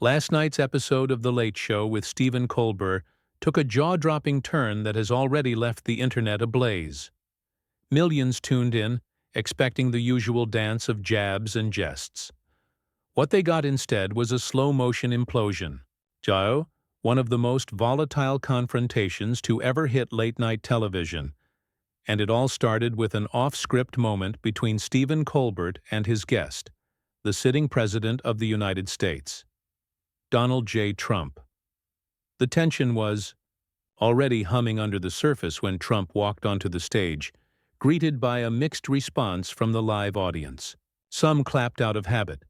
Last night's episode of The Late Show with Stephen Colbert took a jaw-dropping turn that has already left the internet ablaze. Millions tuned in, expecting the usual dance of jabs and jests. What they got instead was a slow-motion implosion. Jao, one of the most volatile confrontations to ever hit late-night television. And it all started with an off-script moment between Stephen Colbert and his guest, the sitting president of the United States, Donald J. Trump. The tension was already humming under the surface when Trump walked onto the stage, greeted by a mixed response from the live audience. Some clapped out of habit.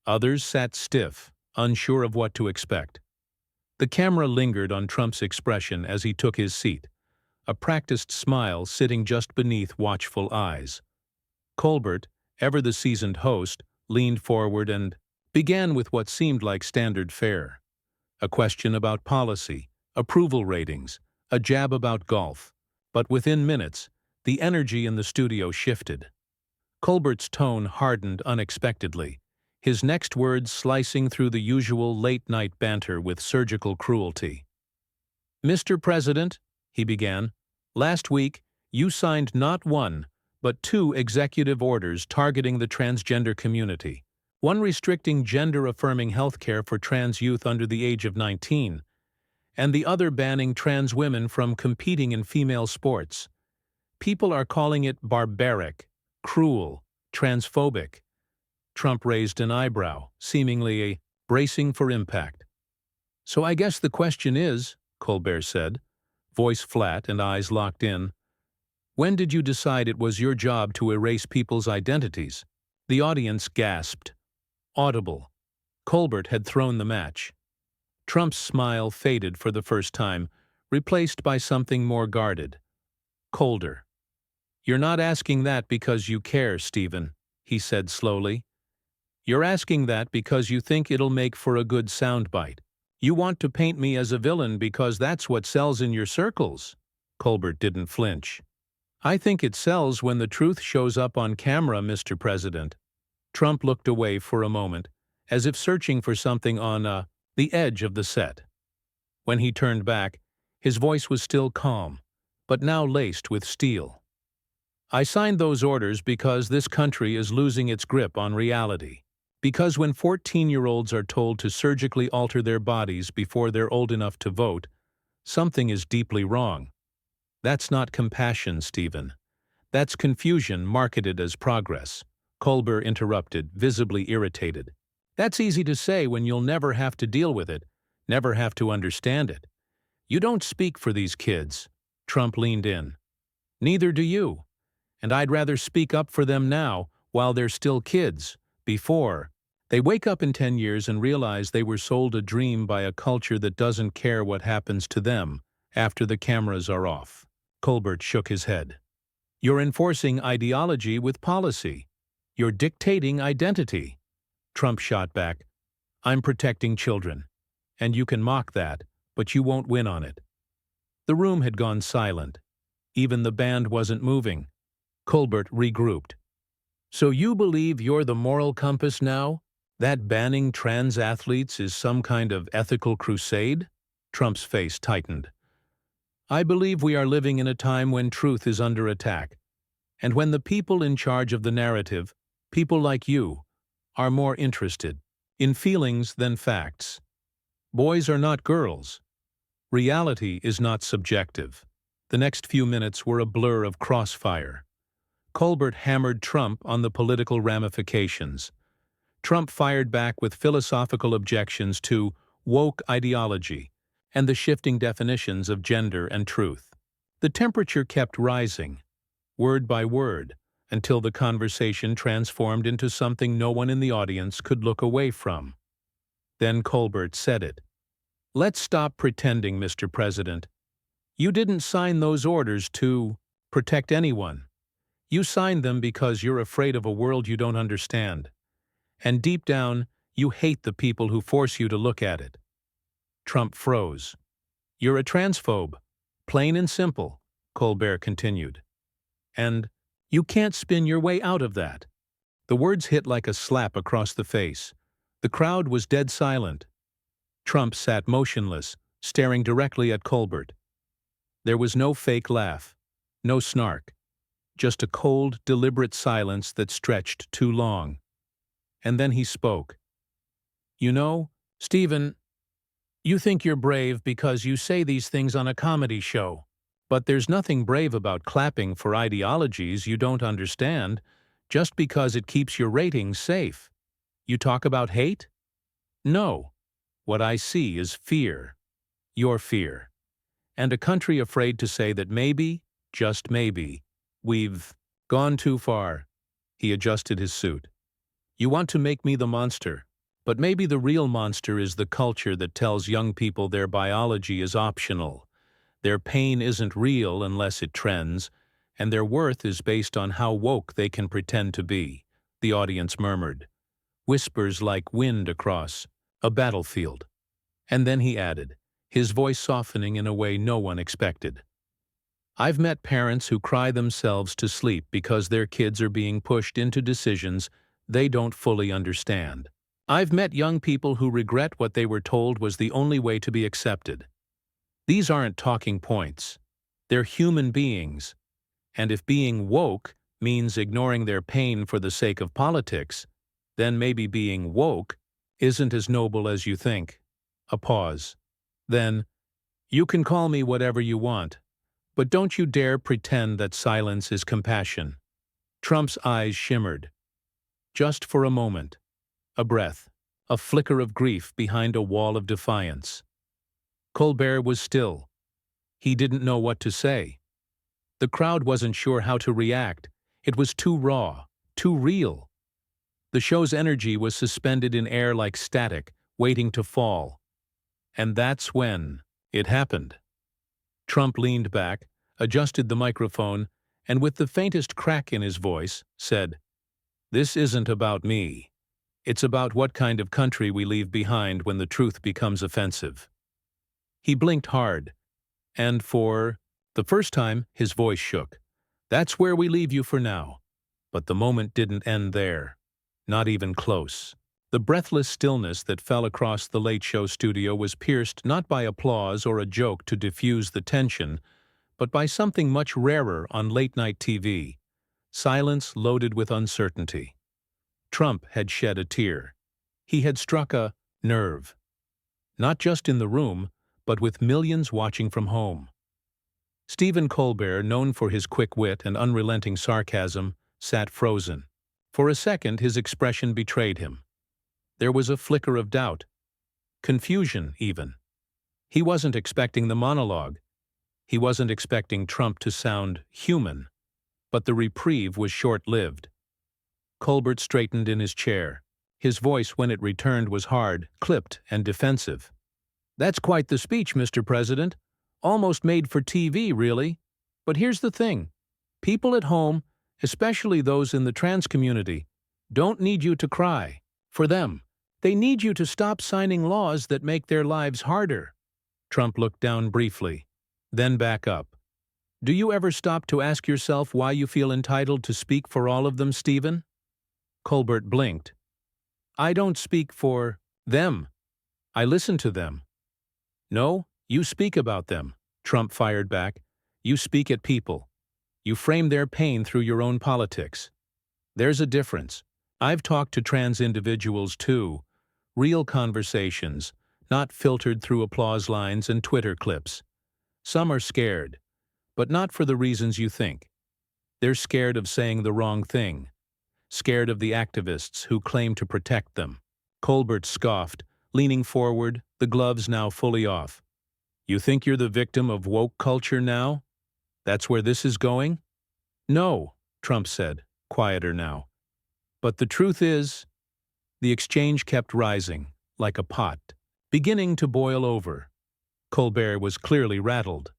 Others sat stiff, unsure of what to expect. The camera lingered on Trump's expression as he took his seat, a practiced smile sitting just beneath watchful eyes. Colbert, ever the seasoned host, leaned forward and began with what seemed like standard fare. A question about policy, approval ratings, a jab about golf. But within minutes, the energy in the studio shifted. Colbert's tone hardened unexpectedly, his next words slicing through the usual late-night banter with surgical cruelty. "Mr. President," he began, "last week you signed not one, but two executive orders targeting the transgender community. One restricting gender-affirming health care for trans youth under the age of 19, and the other banning trans women from competing in female sports. People are calling it barbaric, cruel, transphobic." Trump raised an eyebrow, seemingly bracing for impact. "So I guess the question is," Colbert said, voice flat and eyes locked in, "when did you decide it was your job to erase people's identities?" The audience gasped. Audible. Colbert had thrown the match. Trump's smile faded for the first time, replaced by something more guarded. Colder. "You're not asking that because you care, Stephen," he said slowly. "You're asking that because you think it'll make for a good soundbite. You want to paint me as a villain because that's what sells in your circles." Colbert didn't flinch. "I think it sells when the truth shows up on camera, Mr. President." Trump looked away for a moment, as if searching for something on the edge of the set. When he turned back, his voice was still calm, but now laced with steel. "I signed those orders because this country is losing its grip on reality. Because when 14-year-olds are told to surgically alter their bodies before they're old enough to vote, something is deeply wrong. That's not compassion, Stephen. That's confusion marketed as progress." Colbert interrupted, visibly irritated. "That's easy to say when you'll never have to deal with it, never have to understand it. You don't speak for these kids." Trump leaned in. "Neither do you. And I'd rather speak up for them now, while they're still kids, before they wake up in 10 years and realize they were sold a dream by a culture that doesn't care what happens to them after the cameras are off." Colbert shook his head. "You're enforcing ideology with policy. You're dictating identity." Trump shot back. "I'm protecting children. And you can mock that, but you won't win on it." The room had gone silent. Even the band wasn't moving. Colbert regrouped. "So you believe you're the moral compass now? That banning trans athletes is some kind of ethical crusade?" Trump's face tightened. "I believe we are living in a time when truth is under attack, and when the people in charge of the narrative, people like you, are more interested in feelings than facts. Boys are not girls. Reality is not subjective." The next few minutes were a blur of crossfire. Colbert hammered Trump on the political ramifications. Trump fired back with philosophical objections to woke ideology and the shifting definitions of gender and truth. The temperature kept rising, word by word, until the conversation transformed into something no one in the audience could look away from. Then Colbert said it. "Let's stop pretending, Mr. President. You didn't sign those orders to protect anyone. You signed them because you're afraid of a world you don't understand. And deep down, you hate the people who force you to look at it." Trump froze. "You're a transphobe, plain and simple," Colbert continued. "And you can't spin your way out of that." The words hit like a slap across the face. The crowd was dead silent, Trump sat motionless, staring directly at Colbert. There was no fake laugh, no snark, just a cold, deliberate silence that stretched too long. And then he spoke. "You know, Stephen, you think you're brave because you say these things on a comedy show. But there's nothing brave about clapping for ideologies you don't understand just because it keeps your ratings safe. You talk about hate? No. What I see is fear. Your fear. And a country afraid to say that maybe, just maybe, we've gone too far." He adjusted his suit. "You want to make me the monster, but maybe the real monster is the culture that tells young people their biology is optional. Their pain isn't real unless it trends, and their worth is based on how woke they can pretend to be," the audience murmured, whispers like wind across a battlefield. And then he added, his voice softening in a way no one expected. "I've met parents who cry themselves to sleep because their kids are being pushed into decisions they don't fully understand. I've met young people who regret what they were told was the only way to be accepted. These aren't talking points. They're human beings. And if being woke means ignoring their pain for the sake of politics, then maybe being woke isn't as noble as you think." A pause. Then, "You can call me whatever you want, but don't you dare pretend that silence is compassion." Trump's eyes shimmered. Just for a moment. A breath. A flicker of grief behind a wall of defiance. Colbert was still. He didn't know what to say. The crowd wasn't sure how to react. It was too raw, too real. The show's energy was suspended in air like static, waiting to fall. And that's when it happened. Trump leaned back, adjusted the microphone, and with the faintest crack in his voice, said, "This isn't about me. It's about what kind of country we leave behind when the truth becomes offensive." He blinked hard, and for the first time his voice shook. "That's where we leave you for now." But the moment didn't end there. Not even close. The breathless stillness that fell across the Late Show studio was pierced not by applause or a joke to diffuse the tension, but by something much rarer on late-night TV. Silence loaded with uncertainty. Trump had shed a tear. He had struck a nerve. Not just in the room, but with millions watching from home. Stephen Colbert, known for his quick wit and unrelenting sarcasm, sat frozen. For a second his expression betrayed him. There was a flicker of doubt. Confusion, even. He wasn't expecting the monologue. He wasn't expecting Trump to sound human. But the reprieve was short-lived. Colbert straightened in his chair. His voice, when it returned, was hard, clipped, and defensive. "That's quite the speech, Mr. President. Almost made for TV, really. But here's the thing. People at home, especially those in the trans community, don't need you to cry. For them. They need you to stop signing laws that make their lives harder." Trump looked down briefly, then back up. "Do you ever stop to ask yourself why you feel entitled to speak for all of them, Stephen?" Colbert blinked. "I don't speak for them. I listen to them." "No, you speak about them," Trump fired back. "You speak at people. You frame their pain through your own politics. There's a difference. I've talked to trans individuals too. Real conversations, not filtered through applause lines and Twitter clips. Some are scared, but not for the reasons you think. They're scared of saying the wrong thing. Scared of the activists who claim to protect them." Colbert scoffed, leaning forward, the gloves now fully off. "You think you're the victim of woke culture now? That's where this is going?" "No," Trump said, quieter now. "But the truth is..." The exchange kept rising, like a pot, beginning to boil over. Colbert was clearly rattled.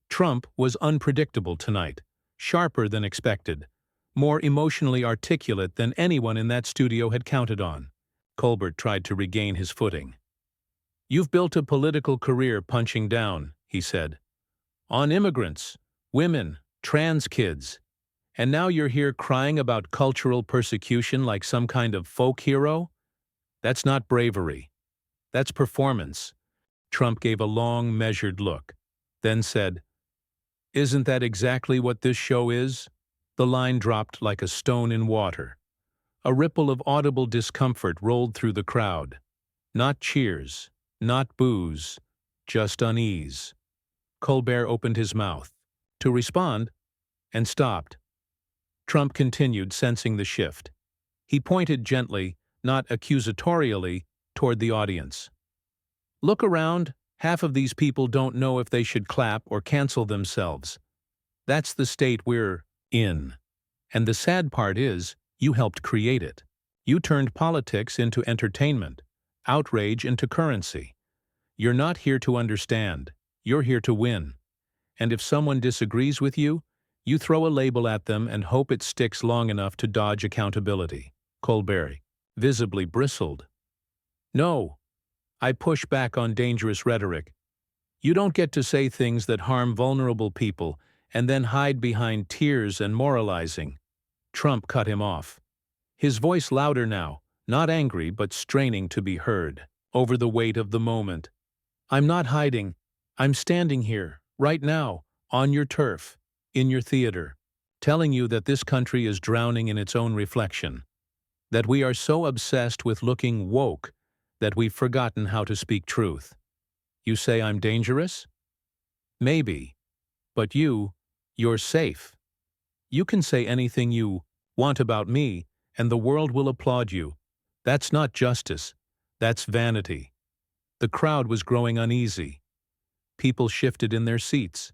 Trump was unpredictable tonight, sharper than expected, more emotionally articulate than anyone in that studio had counted on. Colbert tried to regain his footing. "You've built a political career punching down," he said, "on immigrants, women, trans kids. And now you're here crying about cultural persecution like some kind of folk hero? That's not bravery. That's performance. Trump gave a long, measured look, then said, "Isn't that exactly what this show is?" The line dropped like a stone in water. A ripple of audible discomfort rolled through the crowd. Not cheers, not boos, just unease. Colbert opened his mouth to respond and stopped. Trump continued, sensing the shift. He pointed gently, not accusatorially, toward the audience. "Look around. Half of these people don't know if they should clap or cancel themselves. That's the state we're in. And the sad part is, you helped create it. You turned politics into entertainment, outrage into currency. You're not here to understand. You're here to win. And if someone disagrees with you, you throw a label at them and hope it sticks long enough to dodge accountability." Colbert visibly bristled. "No, I push back on dangerous rhetoric. You don't get to say things that harm vulnerable people and then hide behind tears and moralizing." Trump cut him off. His voice louder now, not angry but straining to be heard, over the weight of the moment. "I'm not hiding. I'm standing here, right now, on your turf, in your theater, telling you that this country is drowning in its own reflection, that we are so obsessed with looking woke that we've forgotten how to speak truth. You say I'm dangerous? Maybe. But you're safe. You can say anything you want about me, and the world will applaud you. That's not justice. That's vanity." The crowd was growing uneasy. People shifted in their seats.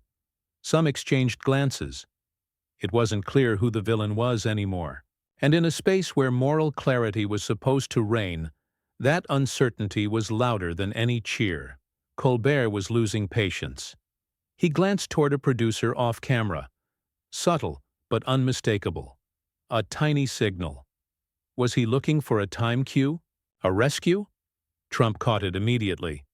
Some exchanged glances. It wasn't clear who the villain was anymore. And in a space where moral clarity was supposed to reign, that uncertainty was louder than any cheer. Colbert was losing patience. He glanced toward a producer off camera. Subtle, but unmistakable. A tiny signal. Was he looking for a time cue? A rescue? Trump caught it immediately.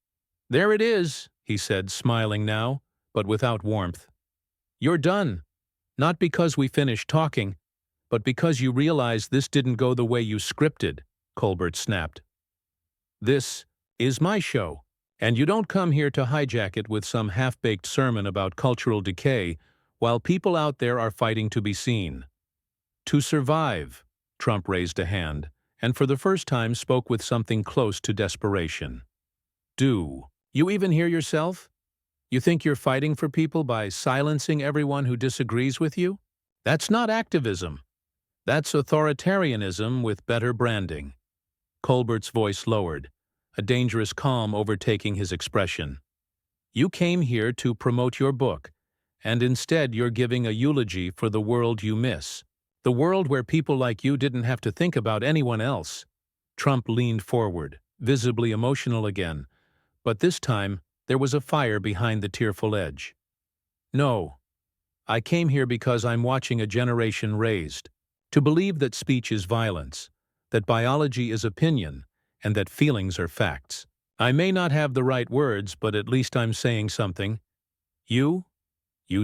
"There it is," he said, smiling now, but without warmth. "You're done. Not because we finished talking, but because you realize this didn't go the way you scripted," Colbert snapped. "This is my show, and you don't come here to hijack it with some half-baked sermon about cultural decay while people out there are fighting to be seen. To survive," Trump raised a hand, and for the first time spoke with something close to desperation. "Do you even hear yourself? You think you're fighting for people by silencing everyone who disagrees with you? That's not activism. That's authoritarianism with better branding." Colbert's voice lowered, a dangerous calm overtaking his expression. "You came here to promote your book, and instead you're giving a eulogy for the world you miss. The world where people like you didn't have to think about anyone else." Trump leaned forward, visibly emotional again, but this time there was a fire behind the tearful edge. "No, I came here because I'm watching a generation raised to believe that speech is violence, that biology is opinion, and that feelings are facts. I may not have the right words, but at least I'm saying something. You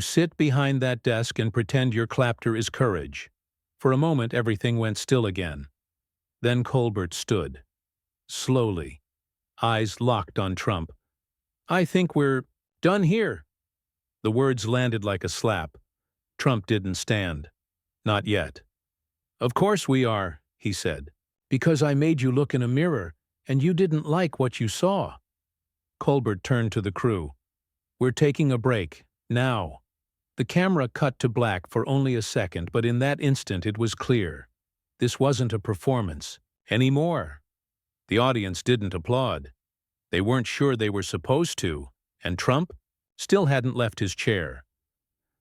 sit behind that desk and pretend your clapter is courage." For a moment everything went still again. Then Colbert stood. Slowly, eyes locked on Trump. "I think we're done here." The words landed like a slap. Trump didn't stand. Not yet. "Of course we are," he said. "Because I made you look in a mirror, and you didn't like what you saw." Colbert turned to the crew. "We're taking a break, now." The camera cut to black for only a second, but in that instant it was clear. This wasn't a performance anymore. The audience didn't applaud. They weren't sure they were supposed to, and Trump still hadn't left his chair.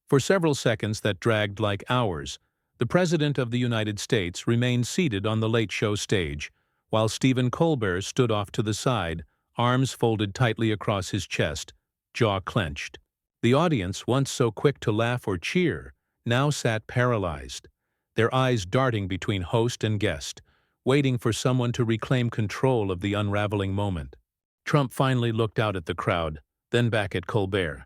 For several seconds that dragged like hours, the President of the United States remained seated on the Late Show stage, while Stephen Colbert stood off to the side, arms folded tightly across his chest, jaw clenched. The audience, once so quick to laugh or cheer, now sat paralyzed, their eyes darting between host and guest, waiting for someone to reclaim control of the unraveling moment. Trump finally looked out at the crowd, then back at Colbert.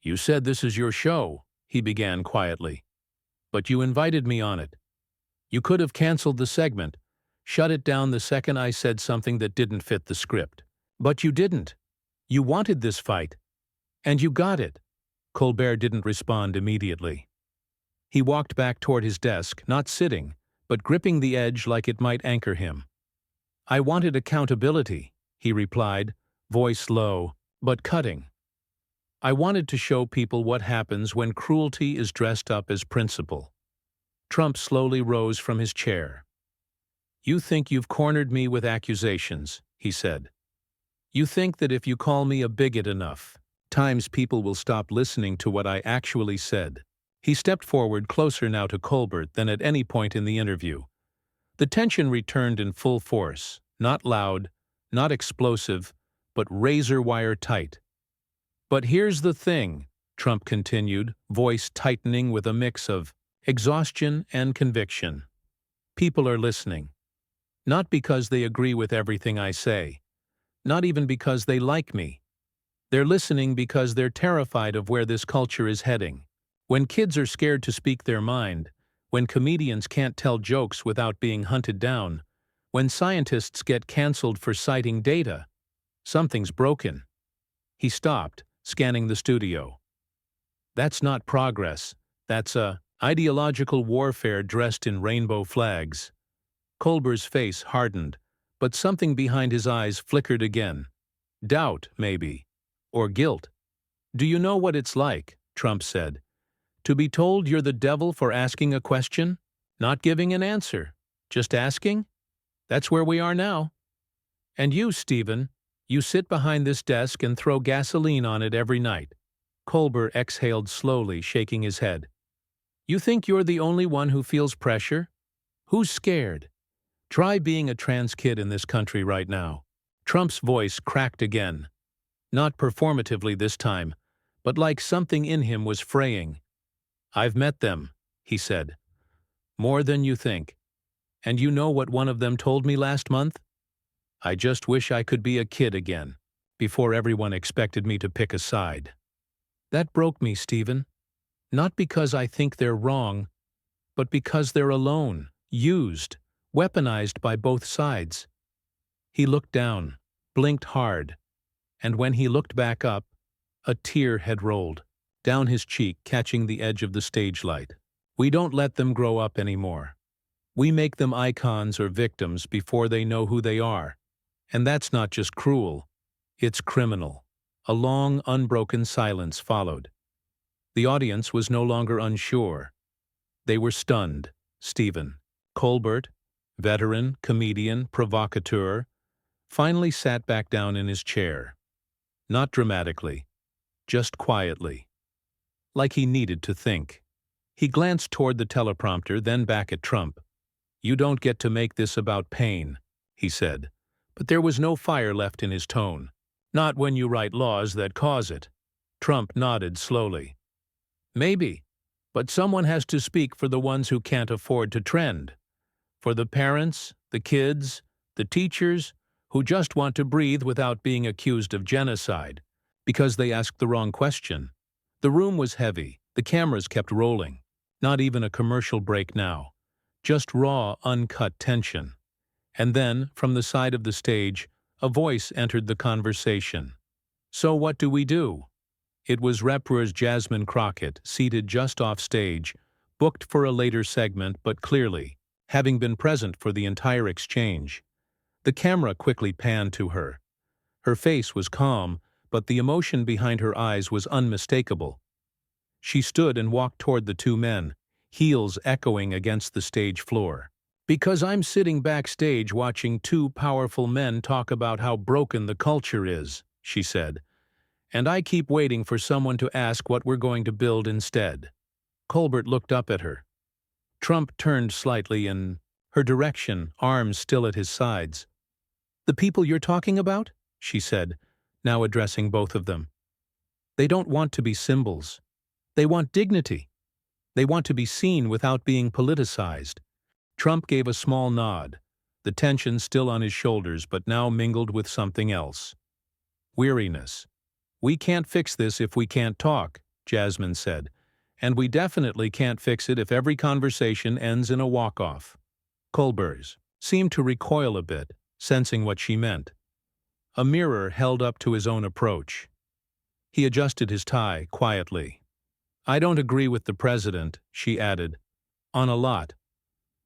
"You said this is your show," he began quietly. "But you invited me on it. You could have canceled the segment, shut it down the second I said something that didn't fit the script. But you didn't. You wanted this fight. And you got it. Colbert didn't respond immediately. He walked back toward his desk, not sitting, but gripping the edge like it might anchor him. I wanted accountability, he replied, voice low, but cutting. I wanted to show people what happens when cruelty is dressed up as principle. Trump slowly rose from his chair. You think you've cornered me with accusations, he said. You think that if you call me a bigot enough, times people will stop listening to what I actually said. He stepped forward closer now to Colbert than at any point in the interview. The tension returned in full force, not loud, not explosive, but razor-wire tight. But here's the thing, Trump continued, voice tightening with a mix of exhaustion and conviction. People are listening. Not because they agree with everything I say. Not even because they like me. They're listening because they're terrified of where this culture is heading. When kids are scared to speak their mind, when comedians can't tell jokes without being hunted down, when scientists get canceled for citing data, something's broken. He stopped, scanning the studio. That's not progress. That's ideological warfare dressed in rainbow flags. Colbert's face hardened, but something behind his eyes flickered again. Doubt, maybe. Or guilt. Do you know what it's like, Trump said, to be told you're the devil for asking a question? Not giving an answer. Just asking? That's where we are now. And you, Stephen, you sit behind this desk and throw gasoline on it every night. Colbert exhaled slowly, shaking his head. You think you're the only one who feels pressure? Who's scared? Try being a trans kid in this country right now. Trump's voice cracked again. Not performatively this time, but like something in him was fraying. I've met them, he said. More than you think. And you know what one of them told me last month? I just wish I could be a kid again, before everyone expected me to pick a side. That broke me, Stephen. Not because I think they're wrong, but because they're alone, used, weaponized by both sides. He looked down, blinked hard, and when he looked back up, a tear had rolled down his cheek, catching the edge of the stage light. We don't let them grow up anymore. We make them icons or victims before they know who they are. And that's not just cruel, it's criminal. A long, unbroken silence followed. The audience was no longer unsure. They were stunned. Stephen Colbert, veteran, comedian, provocateur, finally sat back down in his chair. Not dramatically, just quietly. Like he needed to think. He glanced toward the teleprompter, then back at Trump. You don't get to make this about pain, he said. But there was no fire left in his tone. Not when you write laws that cause it. Trump nodded slowly. Maybe, but someone has to speak for the ones who can't afford to trend. For the parents, the kids, the teachers, who just want to breathe without being accused of genocide, because they asked the wrong question. The room was heavy, the cameras kept rolling. Not even a commercial break now. Just raw, uncut tension. And then, from the side of the stage, a voice entered the conversation. So what do we do? It was Repr's Jasmine Crockett, seated just off stage, booked for a later segment, but clearly, having been present for the entire exchange. The camera quickly panned to her. Her face was calm, but the emotion behind her eyes was unmistakable. She stood and walked toward the two men, heels echoing against the stage floor. Because I'm sitting backstage watching two powerful men talk about how broken the culture is, she said, and I keep waiting for someone to ask what we're going to build instead. Colbert looked up at her. Trump turned slightly in her direction, arms still at his sides. The people you're talking about? She said, now addressing both of them. They don't want to be symbols. They want dignity. They want to be seen without being politicized. Trump gave a small nod, the tension still on his shoulders but now mingled with something else. Weariness. We can't fix this if we can't talk, Jasmine said, and we definitely can't fix it if every conversation ends in a walk-off. Colbert's seemed to recoil a bit, sensing what she meant. a mirror held up to his own approach. He adjusted his tie quietly. "I don't agree with the president," she added, "on a lot.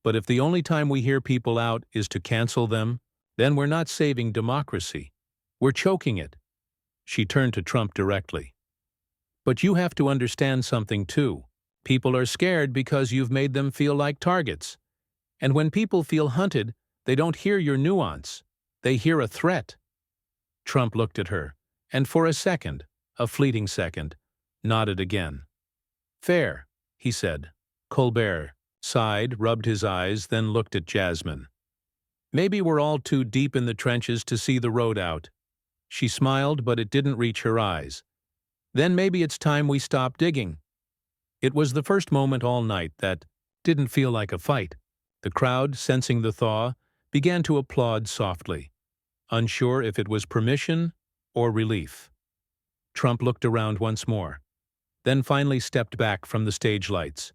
But if the only time we hear people out is to cancel them, then we're not saving democracy. We're choking it." She turned to Trump directly. "But you have to understand something too. People are scared because you've made them feel like targets. And when people feel hunted, they don't hear your nuance. They hear a threat." Trump looked at her, and for a second, a fleeting second, nodded again. "Fair," he said. Colbert sighed, rubbed his eyes, then looked at Jasmine. "Maybe we're all too deep in the trenches to see the road out." She smiled, but it didn't reach her eyes. "Then maybe it's time we stop digging." It was the first moment all night that didn't feel like a fight. The crowd, sensing the thaw, began to applaud softly, unsure if it was permission or relief. Trump looked around once more, then finally stepped back from the stage lights.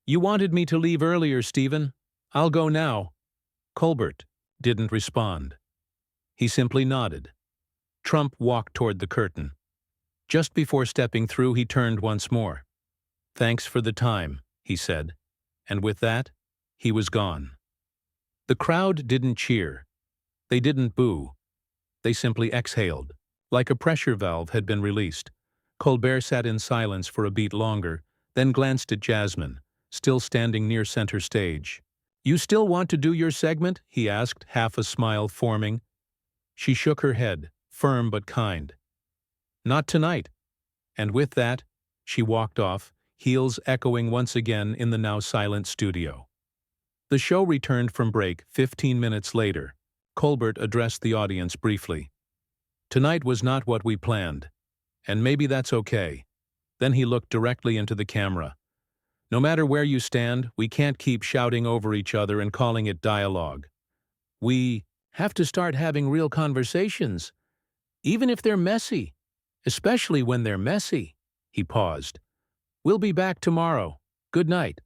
"You wanted me to leave earlier, Stephen. I'll go now." Colbert didn't respond. He simply nodded. Trump walked toward the curtain. Just before stepping through, he turned once more. "Thanks for the time," he said, and with that, he was gone. The crowd didn't cheer. They didn't boo. They simply exhaled, like a pressure valve had been released. Colbert sat in silence for a beat longer, then glanced at Jasmine, still standing near center stage. "You still want to do your segment?" he asked, half a smile forming. She shook her head, firm but kind. "Not tonight." And with that, she walked off, heels echoing once again in the now silent studio. The show returned from break 15 minutes later. Colbert addressed the audience briefly. "Tonight was not what we planned, and maybe that's okay." Then he looked directly into the camera. "No matter where you stand, we can't keep shouting over each other and calling it dialogue. We have to start having real conversations, even if they're messy, especially when they're messy." He paused. "We'll be back tomorrow. Good night."